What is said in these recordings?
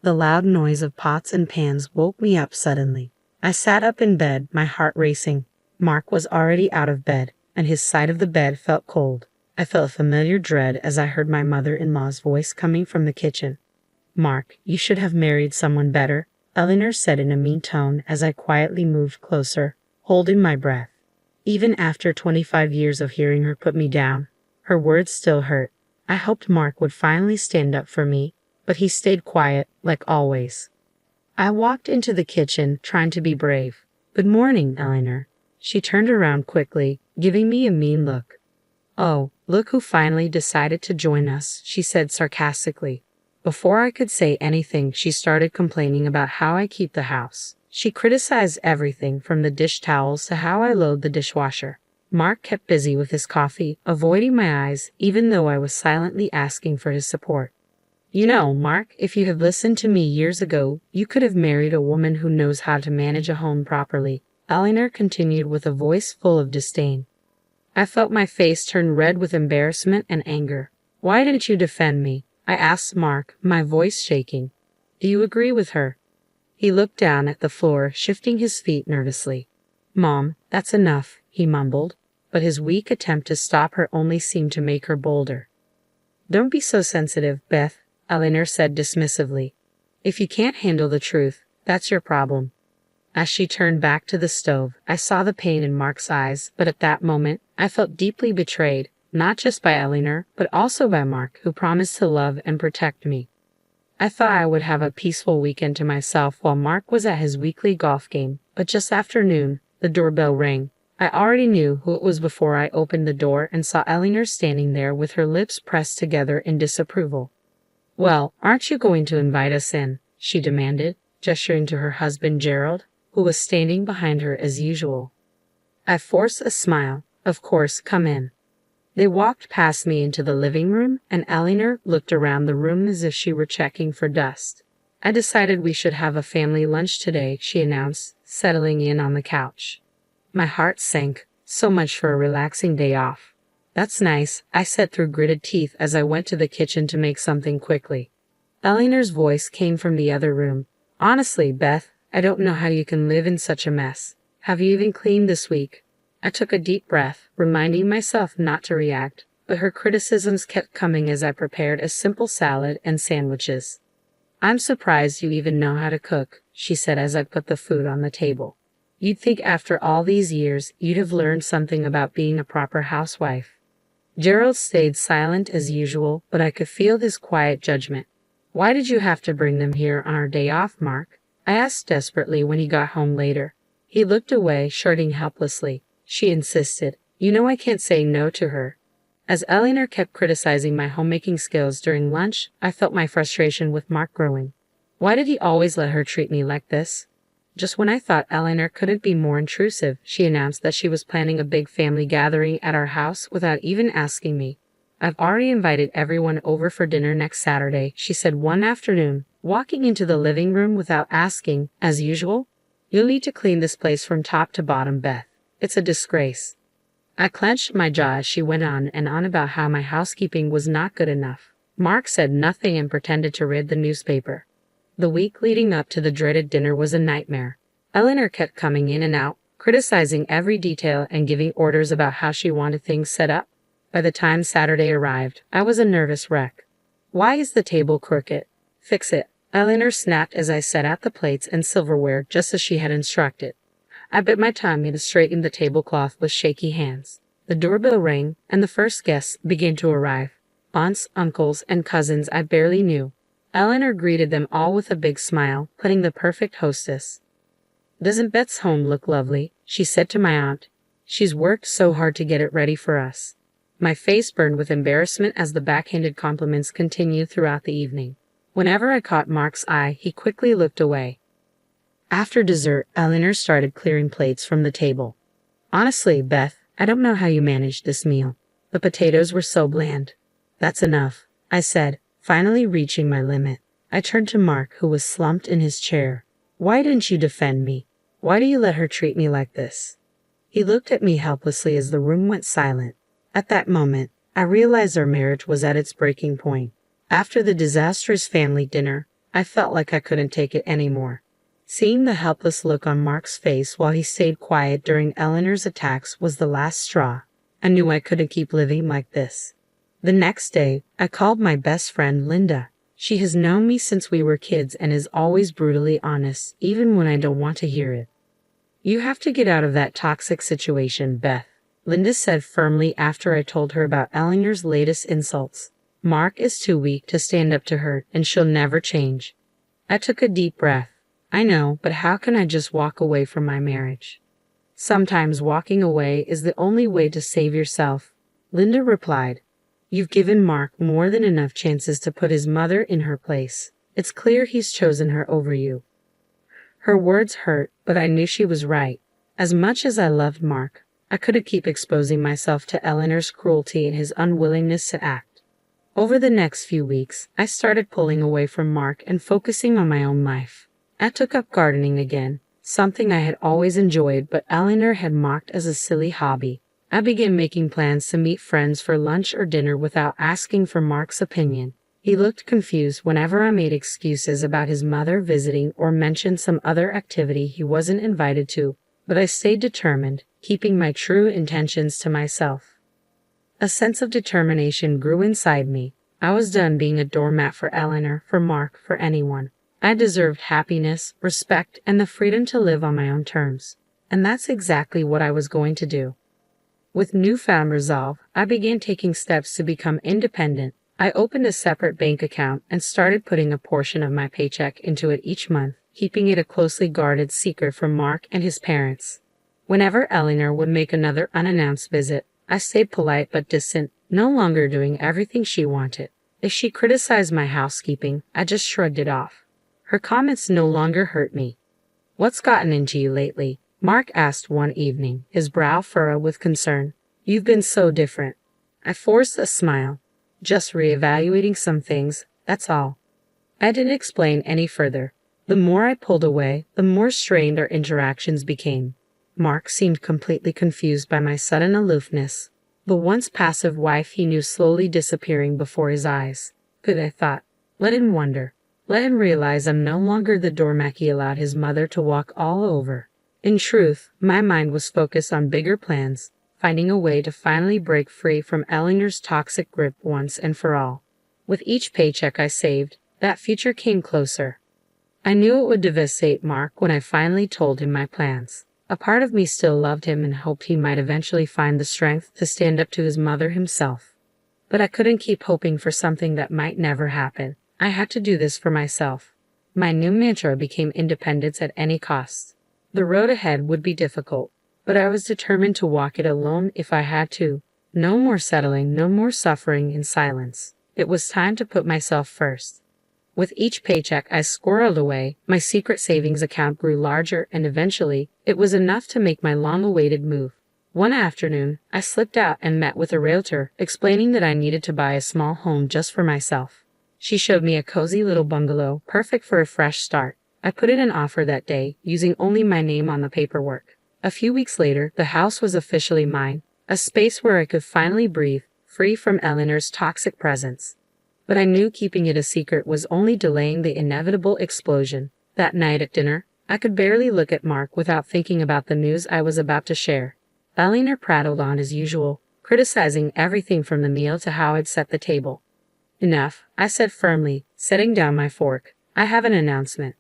The loud noise of pots and pans woke me up suddenly. I sat up in bed, my heart racing. Mark was already out of bed, and his side of the bed felt cold. I felt a familiar dread as I heard my mother-in-law's voice coming from the kitchen. "Mark, you should have married someone better," Eleanor said in a mean tone as I quietly moved closer, holding my breath. Even after 25 years of hearing her put me down, her words still hurt. I hoped Mark would finally stand up for me, but he stayed quiet, like always. I walked into the kitchen, trying to be brave. "Good morning, Eleanor." She turned around quickly, giving me a mean look. "Oh, look who finally decided to join us," she said sarcastically. Before I could say anything, she started complaining about how I keep the house. She criticized everything from the dish towels to how I load the dishwasher. Mark kept busy with his coffee, avoiding my eyes, even though I was silently asking for his support. "You know, Mark, if you had listened to me years ago, you could have married a woman who knows how to manage a home properly," Eleanor continued with a voice full of disdain. I felt my face turn red with embarrassment and anger. "Why didn't you defend me?" I asked Mark, my voice shaking. "Do you agree with her?" He looked down at the floor, shifting his feet nervously. "Mom, that's enough," he mumbled, but his weak attempt to stop her only seemed to make her bolder. "Don't be so sensitive, Beth," Eleanor said dismissively. "If you can't handle the truth, that's your problem." As she turned back to the stove, I saw the pain in Mark's eyes, but at that moment, I felt deeply betrayed, not just by Eleanor, but also by Mark, who promised to love and protect me. I thought I would have a peaceful weekend to myself while Mark was at his weekly golf game, but just after noon, the doorbell rang. I already knew who it was before I opened the door and saw Eleanor standing there with her lips pressed together in disapproval. "Well, aren't you going to invite us in?" she demanded, gesturing to her husband Gerald, who was standing behind her as usual. I forced a smile. "Of course, come in." They walked past me into the living room, and Eleanor looked around the room as if she were checking for dust. "I decided we should have a family lunch today," she announced, settling in on the couch. My heart sank. So much for a relaxing day off. "That's nice," I said through gritted teeth as I went to the kitchen to make something quickly. Eleanor's voice came from the other room. "Honestly, Beth, I don't know how you can live in such a mess. Have you even cleaned this week?" I took a deep breath, reminding myself not to react, but her criticisms kept coming as I prepared a simple salad and sandwiches. "I'm surprised you even know how to cook," she said as I put the food on the table. "You'd think after all these years, you'd have learned something about being a proper housewife." Gerald stayed silent as usual, but I could feel his quiet judgment. "Why did you have to bring them here on our day off, Mark?" I asked desperately when he got home later. He looked away, shrugging helplessly. She insisted. "You know I can't say no to her." As Eleanor kept criticizing my homemaking skills during lunch, I felt my frustration with Mark growing. Why did he always let her treat me like this? Just when I thought Eleanor couldn't be more intrusive, she announced that she was planning a big family gathering at our house without even asking me. "I've already invited everyone over for dinner next Saturday," she said one afternoon, walking into the living room without asking, as usual. "You'll need to clean this place from top to bottom, Beth. It's a disgrace." I clenched my jaw as she went on and on about how my housekeeping was not good enough. Mark said nothing and pretended to read the newspaper. The week leading up to the dreaded dinner was a nightmare. Eleanor kept coming in and out, criticizing every detail and giving orders about how she wanted things set up. By the time Saturday arrived, I was a nervous wreck. "Why is the table crooked? Fix it," Eleanor snapped as I set out the plates and silverware just as she had instructed. I bit my tongue and straightened the tablecloth with shaky hands. The doorbell rang, and the first guests began to arrive. Aunts, uncles, and cousins I barely knew. Eleanor greeted them all with a big smile, playing the perfect hostess. "Doesn't Beth's home look lovely?" she said to my aunt. "She's worked so hard to get it ready for us." My face burned with embarrassment as the backhanded compliments continued throughout the evening. Whenever I caught Mark's eye, he quickly looked away. After dessert, Eleanor started clearing plates from the table. "Honestly, Beth, I don't know how you managed this meal. The potatoes were so bland." "That's enough," I said, finally reaching my limit. I turned to Mark, who was slumped in his chair. "Why didn't you defend me? Why do you let her treat me like this?" He looked at me helplessly as the room went silent. At that moment, I realized our marriage was at its breaking point. After the disastrous family dinner, I felt like I couldn't take it anymore. Seeing the helpless look on Mark's face while he stayed quiet during Eleanor's attacks was the last straw. I knew I couldn't keep living like this. The next day, I called my best friend Linda. She has known me since we were kids and is always brutally honest, even when I don't want to hear it. "You have to get out of that toxic situation, Beth," Linda said firmly after I told her about Eleanor's latest insults. "Mark is too weak to stand up to her, and she'll never change." I took a deep breath. "I know, but how can I just walk away from my marriage?" "Sometimes walking away is the only way to save yourself," Linda replied. "You've given Mark more than enough chances to put his mother in her place. It's clear he's chosen her over you." Her words hurt, but I knew she was right. As much as I loved Mark, I couldn't keep exposing myself to Eleanor's cruelty and his unwillingness to act. Over the next few weeks, I started pulling away from Mark and focusing on my own life. I took up gardening again, something I had always enjoyed but Eleanor had mocked as a silly hobby. I began making plans to meet friends for lunch or dinner without asking for Mark's opinion. He looked confused whenever I made excuses about his mother visiting or mentioned some other activity he wasn't invited to, but I stayed determined, keeping my true intentions to myself. A sense of determination grew inside me. I was done being a doormat for Eleanor, for Mark, for anyone. I deserved happiness, respect, and the freedom to live on my own terms. And that's exactly what I was going to do. With newfound resolve, I began taking steps to become independent. I opened a separate bank account and started putting a portion of my paycheck into it each month, keeping it a closely guarded secret from Mark and his parents. Whenever Eleanor would make another unannounced visit, I stayed polite but distant, no longer doing everything she wanted. If she criticized my housekeeping, I just shrugged it off. Her comments no longer hurt me. "What's gotten into you lately?" Mark asked one evening, his brow furrowed with concern. "You've been so different." I forced a smile. "Just reevaluating some things, that's all." I didn't explain any further. The more I pulled away, the more strained our interactions became. Mark seemed completely confused by my sudden aloofness. The once passive wife he knew slowly disappearing before his eyes. Good, I thought. Let him wonder. Let him realize I'm no longer the doormat he allowed his mother to walk all over. In truth, my mind was focused on bigger plans, finding a way to finally break free from Eleanor's toxic grip once and for all. With each paycheck I saved, that future came closer. I knew it would devastate Mark when I finally told him my plans. A part of me still loved him and hoped he might eventually find the strength to stand up to his mother himself. But I couldn't keep hoping for something that might never happen. I had to do this for myself. My new mantra became independence at any cost. The road ahead would be difficult, but I was determined to walk it alone if I had to. No more settling, no more suffering in silence. It was time to put myself first. With each paycheck I squirreled away, my secret savings account grew larger and eventually, it was enough to make my long-awaited move. One afternoon, I slipped out and met with a realtor, explaining that I needed to buy a small home just for myself. She showed me a cozy little bungalow, perfect for a fresh start. I put in an offer that day, using only my name on the paperwork. A few weeks later, the house was officially mine, a space where I could finally breathe, free from Eleanor's toxic presence. But I knew keeping it a secret was only delaying the inevitable explosion. That night at dinner, I could barely look at Mark without thinking about the news I was about to share. Eleanor prattled on as usual, criticizing everything from the meal to how I'd set the table. "Enough," I said firmly, setting down my fork. "I have an announcement."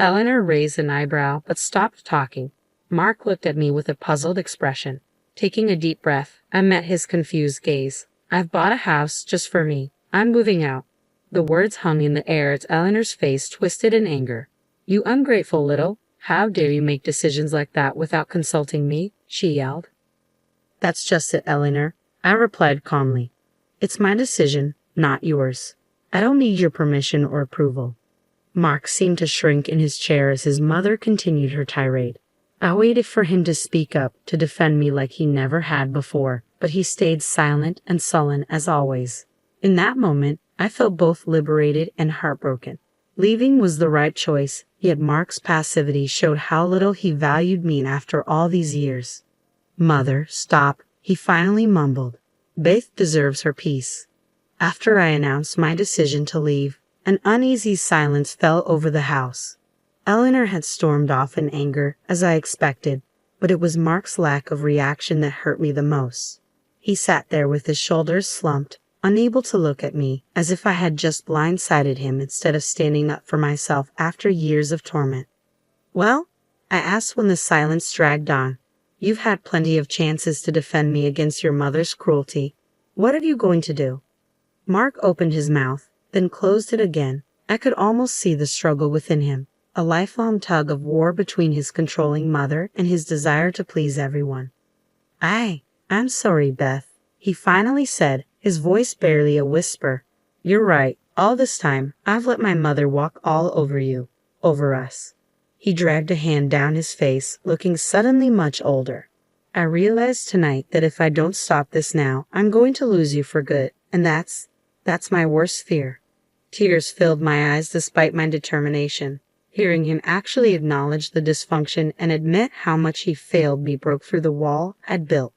Eleanor raised an eyebrow but stopped talking. Mark looked at me with a puzzled expression. Taking a deep breath, I met his confused gaze. "I've bought a house just for me. I'm moving out." The words hung in the air as Eleanor's face twisted in anger. "You ungrateful little, how dare you make decisions like that without consulting me?" she yelled. "That's just it, Eleanor," I replied calmly. "It's my decision, not yours. I don't need your permission or approval." Mark seemed to shrink in his chair as his mother continued her tirade. I waited for him to speak up, to defend me like he never had before, but he stayed silent and sullen as always. In that moment, I felt both liberated and heartbroken. Leaving was the right choice, yet Mark's passivity showed how little he valued me after all these years. "Mother, stop," he finally mumbled. "Beth deserves her peace." After I announced my decision to leave, An uneasy silence fell over the house. Eleanor had stormed off in anger, as I expected, but it was Mark's lack of reaction that hurt me the most. He sat there with his shoulders slumped, unable to look at me, as if I had just blindsided him instead of standing up for myself after years of torment. "Well?" I asked when the silence dragged on. "You've had plenty of chances to defend me against your mother's cruelty. What are you going to do?" Mark opened his mouth, then closed it again. I could almost see the struggle within him, a lifelong tug of war between his controlling mother and his desire to please everyone. I'm sorry, Beth," he finally said, his voice barely a whisper. "You're right. All this time, I've let my mother walk all over you, over us." He dragged a hand down his face, looking suddenly much older. "I realized tonight that if I don't stop this now, I'm going to lose you for good, and that's my worst fear." Tears filled my eyes despite my determination. Hearing him actually acknowledge the dysfunction and admit how much he failed me broke through the wall I'd built.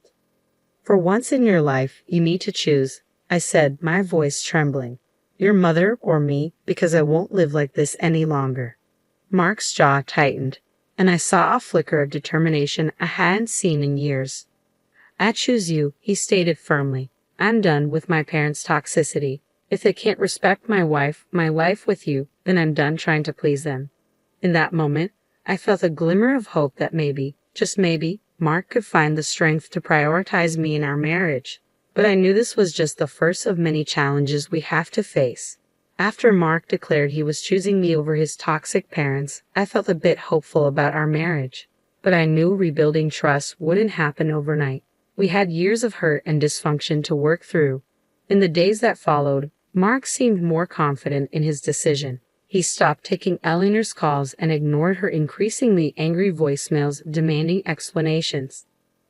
"For once in your life, you need to choose," I said, my voice trembling. "Your mother or me, because I won't live like this any longer." Mark's jaw tightened, and I saw a flicker of determination I hadn't seen in years. "I choose you," he stated firmly. "I'm done with my parents' toxicity. If they can't respect my life with you, then I'm done trying to please them." In that moment, I felt a glimmer of hope that maybe, just maybe, Mark could find the strength to prioritize me in our marriage. But I knew this was just the first of many challenges we have to face. After Mark declared he was choosing me over his toxic parents, I felt a bit hopeful about our marriage. But I knew rebuilding trust wouldn't happen overnight. We had years of hurt and dysfunction to work through. In the days that followed, Mark seemed more confident in his decision. He stopped taking Eleanor's calls and ignored her increasingly angry voicemails demanding explanations.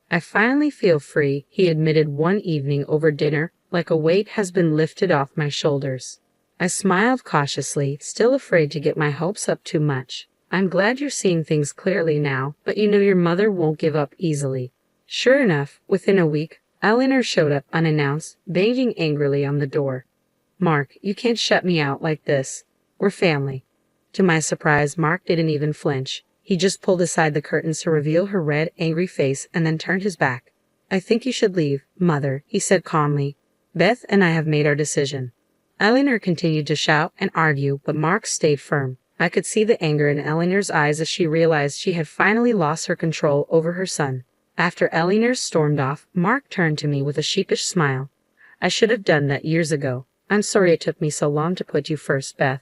"I finally feel free," he admitted one evening over dinner, "like a weight has been lifted off my shoulders." I smiled cautiously, still afraid to get my hopes up too much. "I'm glad you're seeing things clearly now, but you know your mother won't give up easily." Sure enough, within a week, Eleanor showed up unannounced, banging angrily on the door. "Mark, you can't shut me out like this. We're family." To my surprise, Mark didn't even flinch. He just pulled aside the curtains to reveal her red, angry face and then turned his back. "I think you should leave, Mother," he said calmly. "Beth and I have made our decision." Eleanor continued to shout and argue, but Mark stayed firm. I could see the anger in Eleanor's eyes as she realized she had finally lost her control over her son. After Eleanor stormed off, Mark turned to me with a sheepish smile. "I should have done that years ago. I'm sorry it took me so long to put you first, Beth."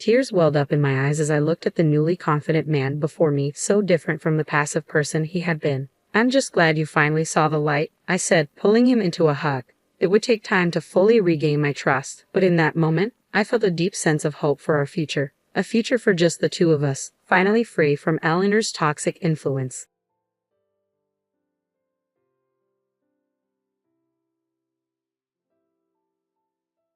Tears welled up in my eyes as I looked at the newly confident man before me, so different from the passive person he had been. "I'm just glad you finally saw the light," I said, pulling him into a hug. It would take time to fully regain my trust, but in that moment, I felt a deep sense of hope for our future. A future for just the two of us, finally free from Eleanor's toxic influence.